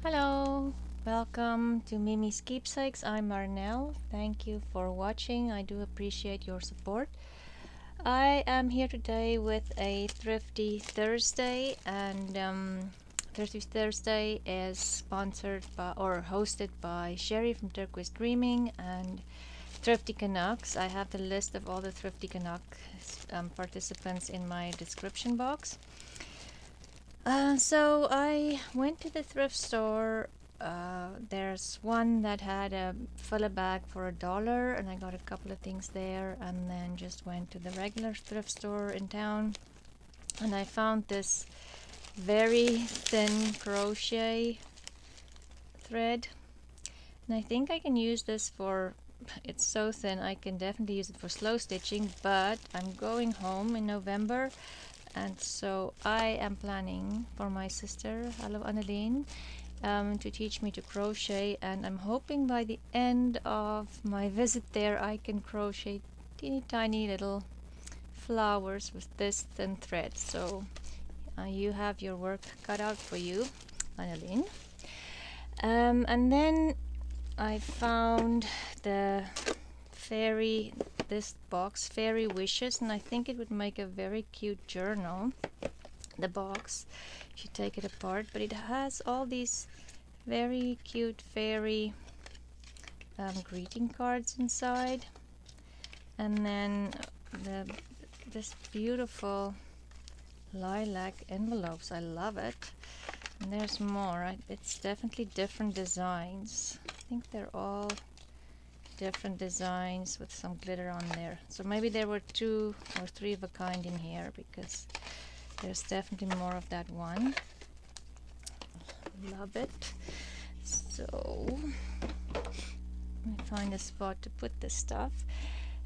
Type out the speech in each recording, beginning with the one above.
Hello, welcome to Miemie's Keepsakes. I'm Marnell. Thank you for watching. I do appreciate your support. I am here today with a Thrifty Thursday, and Thrifty Thursday is sponsored by or hosted by Sherry from Turquoise Dreaming and Thrifty Canucks. I have the list of all the Thrifty Canucks participants in my description box. So I went to the thrift store. There's one that had a filler bag for $1, and I got a couple of things there. And then just went to the regular thrift store in town, and I found this very thin crochet thread. And I think I can use this for. It's so thin, I can definitely use it for slow stitching. But I'm going home in November. And so I am planning for my sister, hello Annalene, to teach me to crochet, and I'm hoping by the end of my visit there I can crochet teeny tiny little flowers with this thin thread. So you have your work cut out for you, Annalene. And then I found this box, Fairy Wishes, and I think it would make a very cute journal, the box, if you take it apart. But it has all these very cute fairy greeting cards inside, and then this beautiful lilac envelopes. I love it. And there's more. It's definitely different designs. I think they're all different designs with some glitter on there. So maybe there were 2 or 3 of a kind in here, because there's definitely more of that one. Love it. So let me find a spot to put this stuff.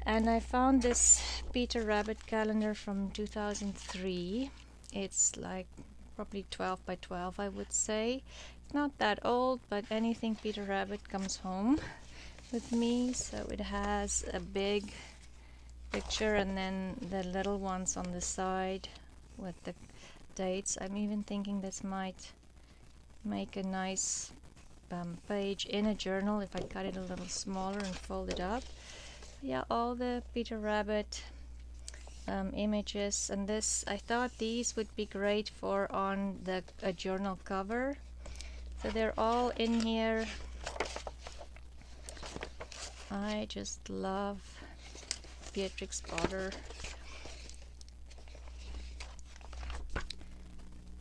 And I found this Peter Rabbit calendar from 2003. It's like probably 12 by 12, I would say. It's not that old, but anything Peter Rabbit comes home with me. So it has a big picture and then the little ones on the side with the dates. I'm even thinking this might make a nice page in a journal if I cut it a little smaller and fold it up. Yeah, all the Peter Rabbit images, and this, I thought these would be great for on a journal cover. So they're all in here. I just love Beatrix Potter.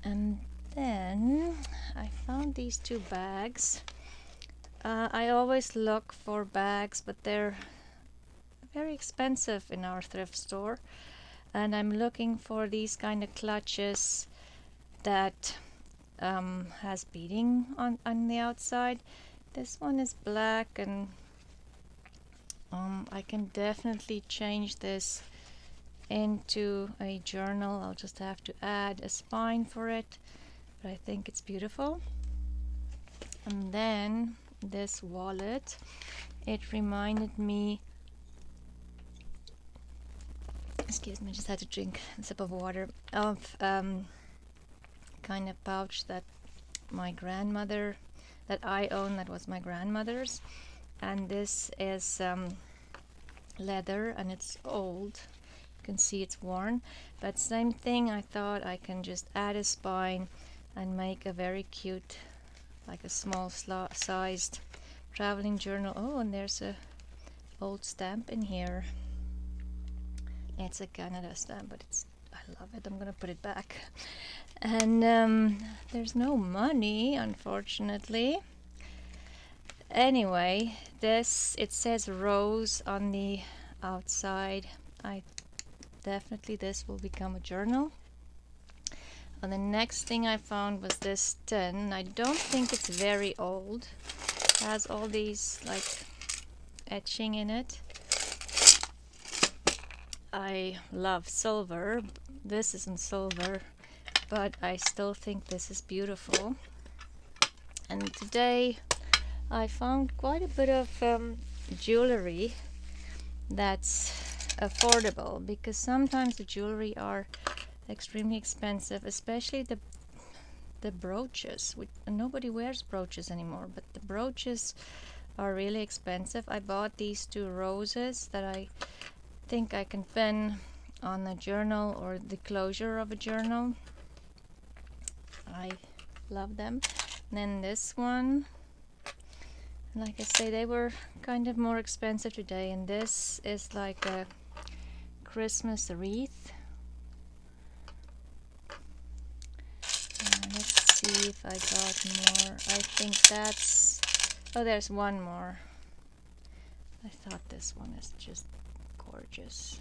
And then I found these 2 bags. I always look for bags, but they're very expensive in our thrift store. And I'm looking for these kind of clutches that has beading on the outside. This one is black, and I can definitely change this into a journal. I'll just have to add a spine for it, but I think it's beautiful. And then this wallet, it reminded me, excuse me, I just had to drink a sip of water, of kind of pouch that my grandmother, that I own, that was my grandmother's. And this is leather, and it's old. You can see it's worn, but same thing. I thought I can just add a spine and make a very cute, like a small sized traveling journal. Oh, and there's a old stamp in here. It's a Canada stamp, but I love it. I'm gonna put it back. And there's no money, unfortunately. Anyway, it says rose on the outside. This will become a journal. And the next thing I found was this tin. I don't think it's very old. It has all these like etching in it. I love silver. This isn't silver, but I still think this is beautiful. And today I found quite a bit of jewelry that's affordable, because sometimes the jewelry are extremely expensive, especially the brooches, which nobody wears brooches anymore, but the brooches are really expensive. I bought these 2 roses that I think I can pin on a journal or the closure of a journal. I love them. And then this one, like I say, they were kind of more expensive today, and this is like a Christmas wreath. Let's see if I got more. I think that's, oh, there's one more. I thought this one is just gorgeous.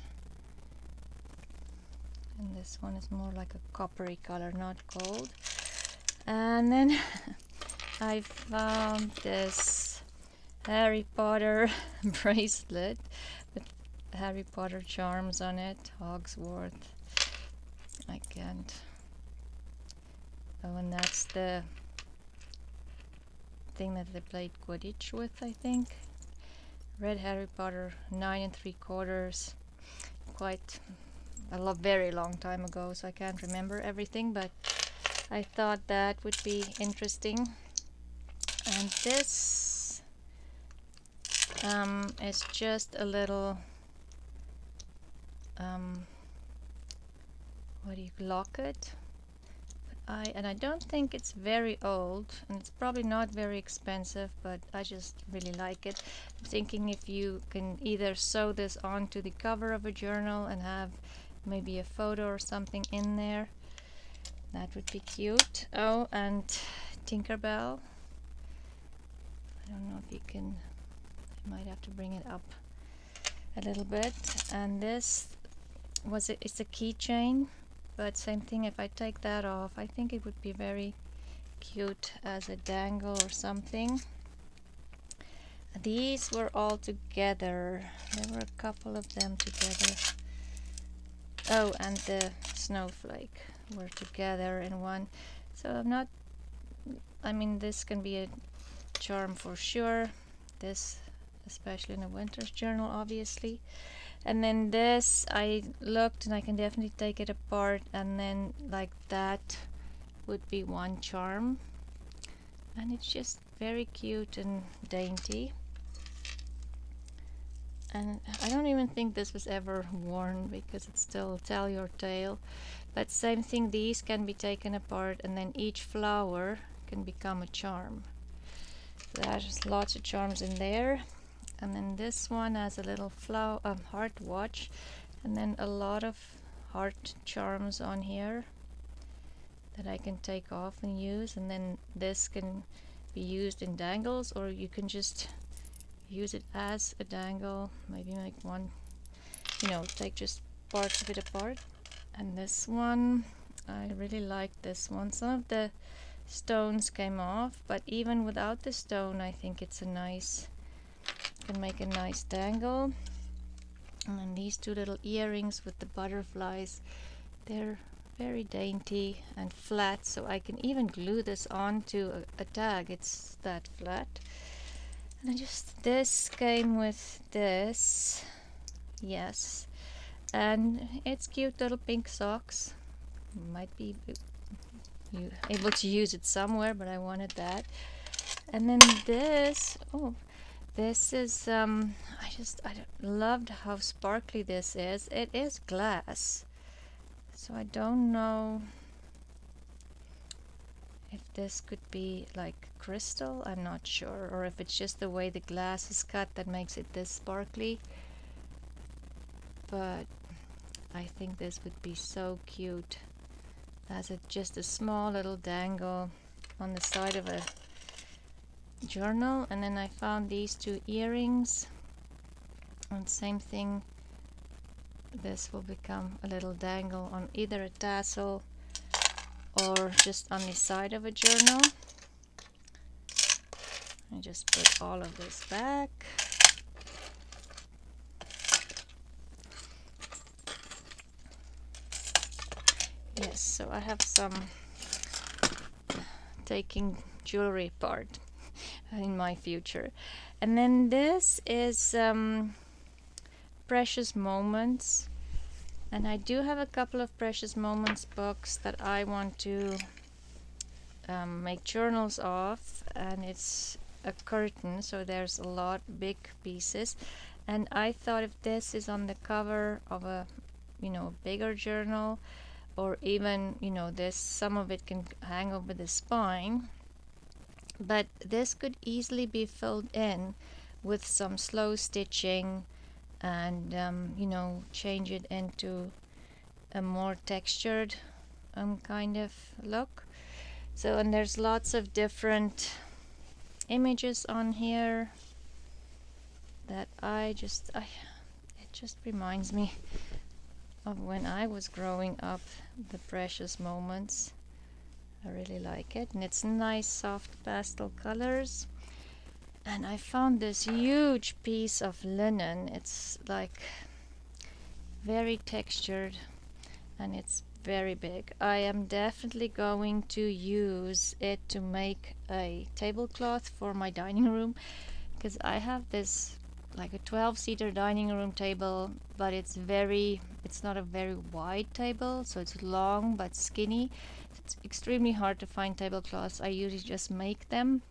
And this one is more like a coppery color, not gold. And then I found this Harry Potter bracelet with Harry Potter charms on it. Hogsworth. I can't. Oh, and that's the thing that they played Quidditch with, I think. Red Harry Potter, 9 3/4. Quite a very long time ago, so I can't remember everything, but I thought that would be interesting. And this is just a little locket. I don't think it's very old, and it's probably not very expensive, but I just really like it. I'm thinking if you can either sew this onto the cover of a journal and have maybe a photo or something in there, that would be cute. Oh, and Tinkerbell. I don't know if you can, I might have to bring it up a little bit. And this it's a keychain, but same thing, if I take that off, I think it would be very cute as a dangle or something. These were all together. There were a couple of them together. Oh, and the snowflake were together in one. So I'm not, I mean, this can be a charm for sure. This, especially in a winter's journal, obviously. And then this, I looked and I can definitely take it apart, and then like that would be one charm. And it's just very cute and dainty. And I don't even think this was ever worn because it's still tell your tale. But same thing, these can be taken apart, and then each flower can become a charm. So there's lots of charms in there. And then this one has a little heart watch, and then a lot of heart charms on here that I can take off and use. And then this can be used in dangles, or you can just use it as a dangle. Maybe make one, take just parts of it apart. And this one, I really like this one. Some of the stones came off, but even without the stone, I think it's a nice, can make a nice dangle. And then these 2 little earrings with the butterflies, they're very dainty and flat, so I can even glue this onto a tag. It's that flat. And then just this came with this, yes, and it's cute little pink socks. Might be able to use it somewhere, but I wanted that. And then this, this is I loved how sparkly this is. It is glass, so I don't know if this could be like crystal. I'm not sure, or if it's just the way the glass is cut that makes it this sparkly. But I think this would be so cute as just a small little dangle on the side of a journal. And then I found these 2 earrings, and same thing, this will become a little dangle on either a tassel or just on the side of a journal. I just put all of this back. Yes, so I have some taking jewelry apart in my future. And then this is Precious Moments, and I do have a couple of Precious Moments books that I want to make journals of, and it's a curtain, so there's a lot big pieces. And I thought if this is on the cover of a bigger journal, or even this, some of it can hang over the spine, but this could easily be filled in with some slow stitching and change it into a more textured kind of look. So, and there's lots of different images on here that it just reminds me of when I was growing up, the precious moments. I really like it, and it's nice soft pastel colors. And I found this huge piece of linen. It's like very textured and it's very big. I am definitely going to use it to make a tablecloth for my dining room, because I have this like a 12-seater dining room table, but it's not a very wide table, so it's long but skinny. It's extremely hard to find tablecloths. I usually just make them,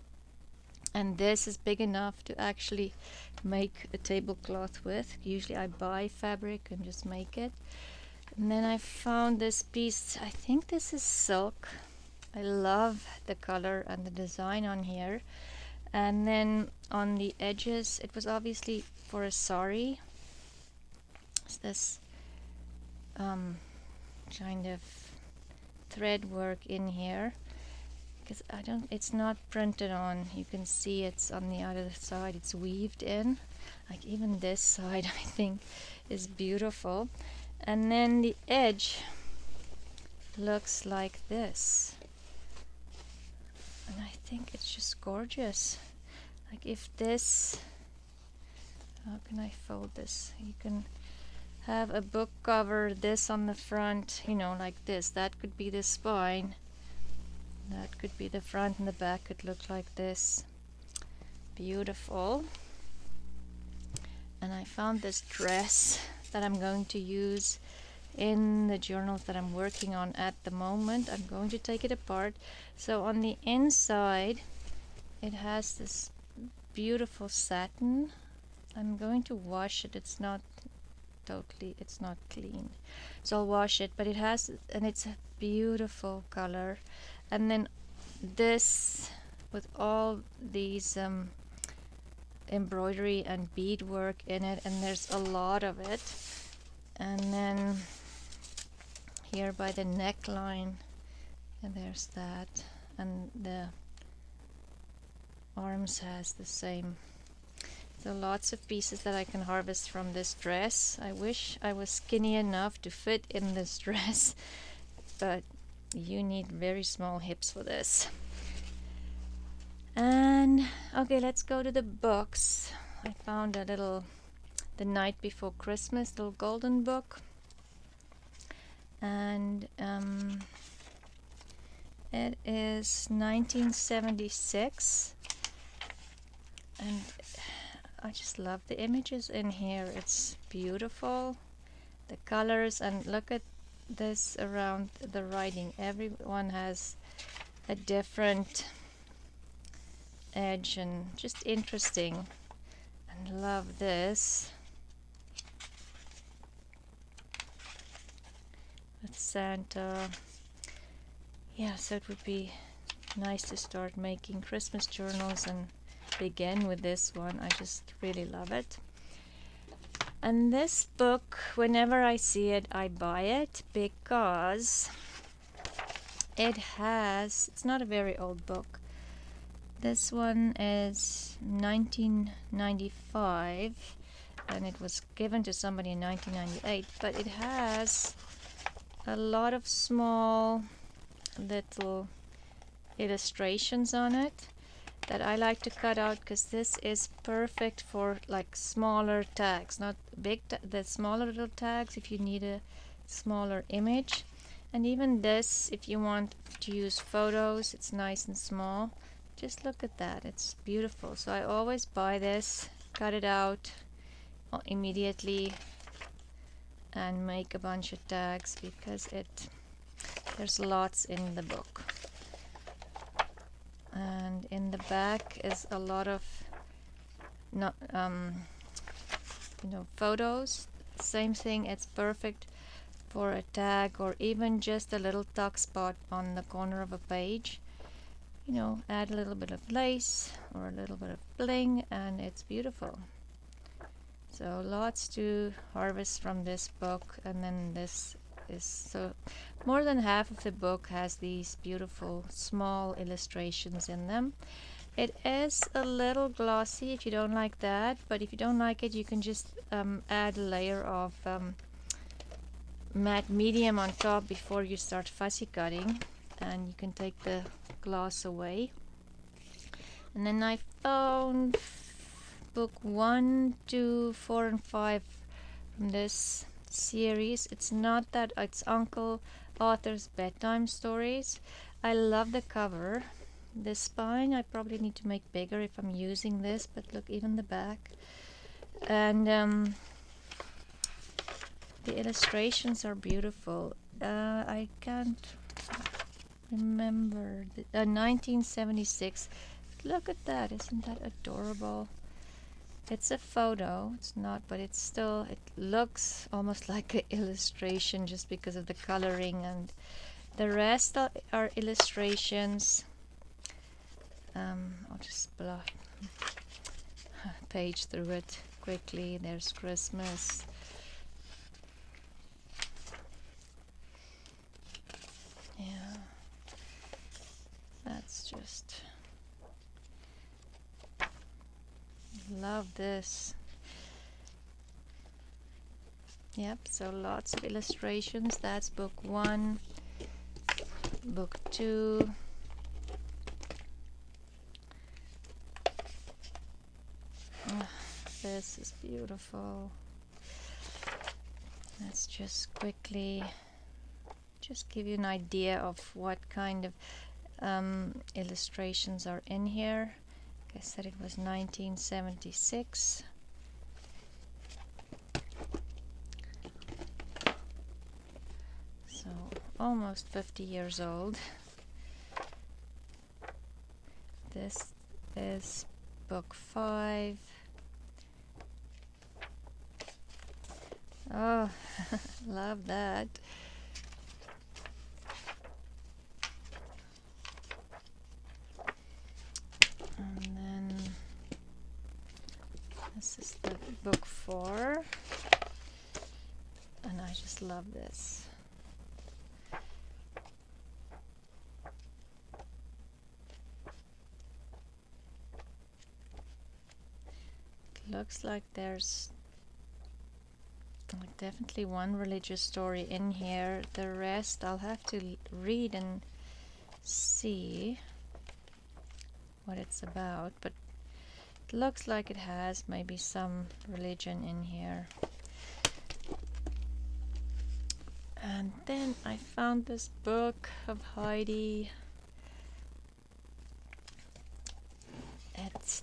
and this is big enough to actually make a tablecloth with. Usually I buy fabric and just make it. And then I found this piece. I think this is silk. I love the color and the design on here. And then on the edges, it was obviously for a sari. It's this kind of thread work in here, because it's not printed on. You can see it's on the other side, it's weaved in. Like even this side I think is beautiful. And then the edge looks like this, and I think it's just gorgeous. Like if this, how can I fold this? You can have a book cover, this on the front, like this. That could be the spine. That could be the front, and the back could look like this. Beautiful. And I found this dress that I'm going to use in the journals that I'm working on at the moment. I'm going to take it apart. So on the inside it has this beautiful satin. I'm going to wash it. It's not clean, so I'll wash it, but it's a beautiful color. And then this with all these embroidery and beadwork in it, and there's a lot of it. And then here by the neckline, and there's that, and the arms has the same. So lots of pieces that I can harvest from this dress. I wish I was skinny enough to fit in this dress, but you need very small hips for this. And okay, let's go to the books. I found a little The Night Before Christmas, little golden book, and it is 1976, and I just love the images in here. It's beautiful, the colors, and look at this around the writing. Everyone has a different edge and just interesting, and love this with Santa. Yeah, so it would be nice to start making Christmas journals and begin with this one. I just really love it. And this book, whenever I see it, I buy it, because it's not a very old book. This one is 1995, and it was given to somebody in 1998, but it has a lot of small little illustrations on it that I like to cut out, because this is perfect for like smaller tags, not big the smaller little tags if you need a smaller image. And even this, if you want to use photos, it's nice and small. Just look at that, it's beautiful. So I always buy this, cut it out immediately, and make a bunch of tags, because there's lots in the book. And in the back is a lot of not photos. Same thing, it's perfect for a tag or even just a little tuck spot on the corner of a page. Add a little bit of lace or a little bit of bling and it's beautiful. So lots to harvest from this book. And then this is so more than half of the book has these beautiful small illustrations in them. It is a little glossy if you don't like that, but if you don't like it, you can just add a layer of matte medium on top before you start fussy cutting, and you can take the gloss away. And then I found book 1, 2, 4, and 5 from this series. It's Uncle Author's bedtime stories. I love the cover. The spine I probably need to make bigger if I'm using this, but look, even the back. And the illustrations are beautiful. I can't remember. 1976. Look at that. Isn't that adorable? It's a photo. It's not, but it looks almost like an illustration just because of the coloring, and the rest are illustrations. I'll just page through it quickly. There's Christmas. Yeah, that's just love this. Yep, so lots of illustrations. That's book 1. Book 2. Oh, this is beautiful. Let's just quickly give you an idea of what kind of illustrations are in here. Like I said, it was 1976. So almost 50 years old. This is book 5. Oh, love that. And then this is the book 4. And I just love this. It looks like there's definitely one religious story in here. The rest I'll have to read and see what it's about, but it looks like it has maybe some religion in here. And then I found this book of Heidi.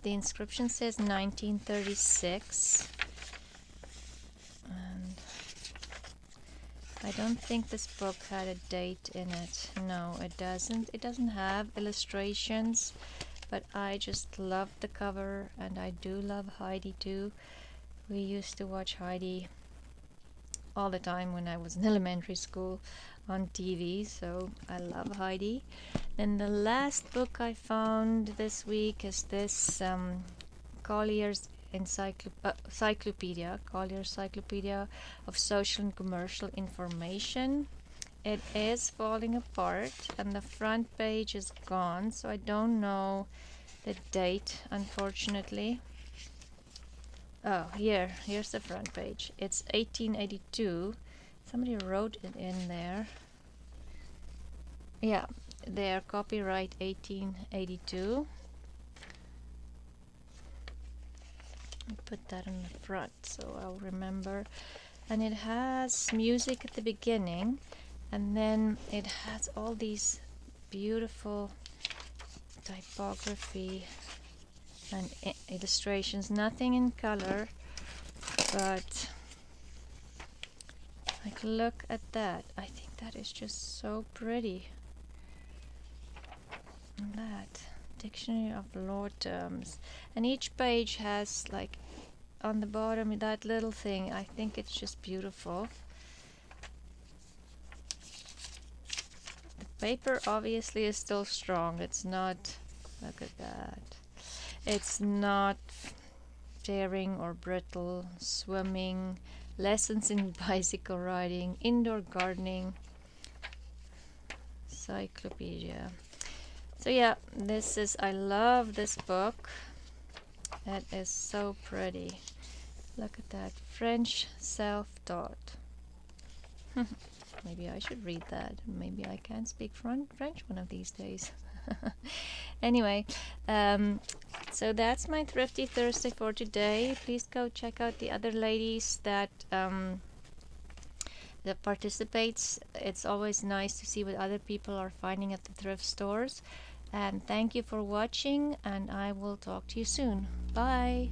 The inscription says 1936. And I don't think this book had a date in it. No, it doesn't. It doesn't have illustrations, but I just love the cover, and I do love Heidi too. We used to watch Heidi all the time when I was in elementary school on TV, so I love Heidi. Then the last book I found this week is this Collier's Cyclopedia, Collier's Cyclopedia of Social and Commercial Information. It is falling apart and the front page is gone, so I don't know the date, unfortunately. Oh, here's the front page. It's 1882. Somebody wrote it in there. Yeah, their copyright 1882. I put that on the front so I'll remember. And it has music at the beginning, and then it has all these beautiful typography and illustrations. Nothing in color, but like, look at that. I think that is just so pretty. And that Dictionary of Law Terms, and each page has like on the bottom that little thing. I think it's just beautiful. The paper obviously is still strong. It's not, look at that. It's not tearing or brittle. Swimming, lessons in bicycle riding, indoor gardening, Cyclopedia. So yeah, this is, I love this book. It is so pretty. Look at that, French self-taught. Maybe I should read that. Maybe I can speak French one of these days. Anyway, so that's my Thrifty Thursday for today. Please go check out the other ladies that participates. It's always nice to see what other people are finding at the thrift stores. And thank you for watching, and I will talk to you soon. Bye.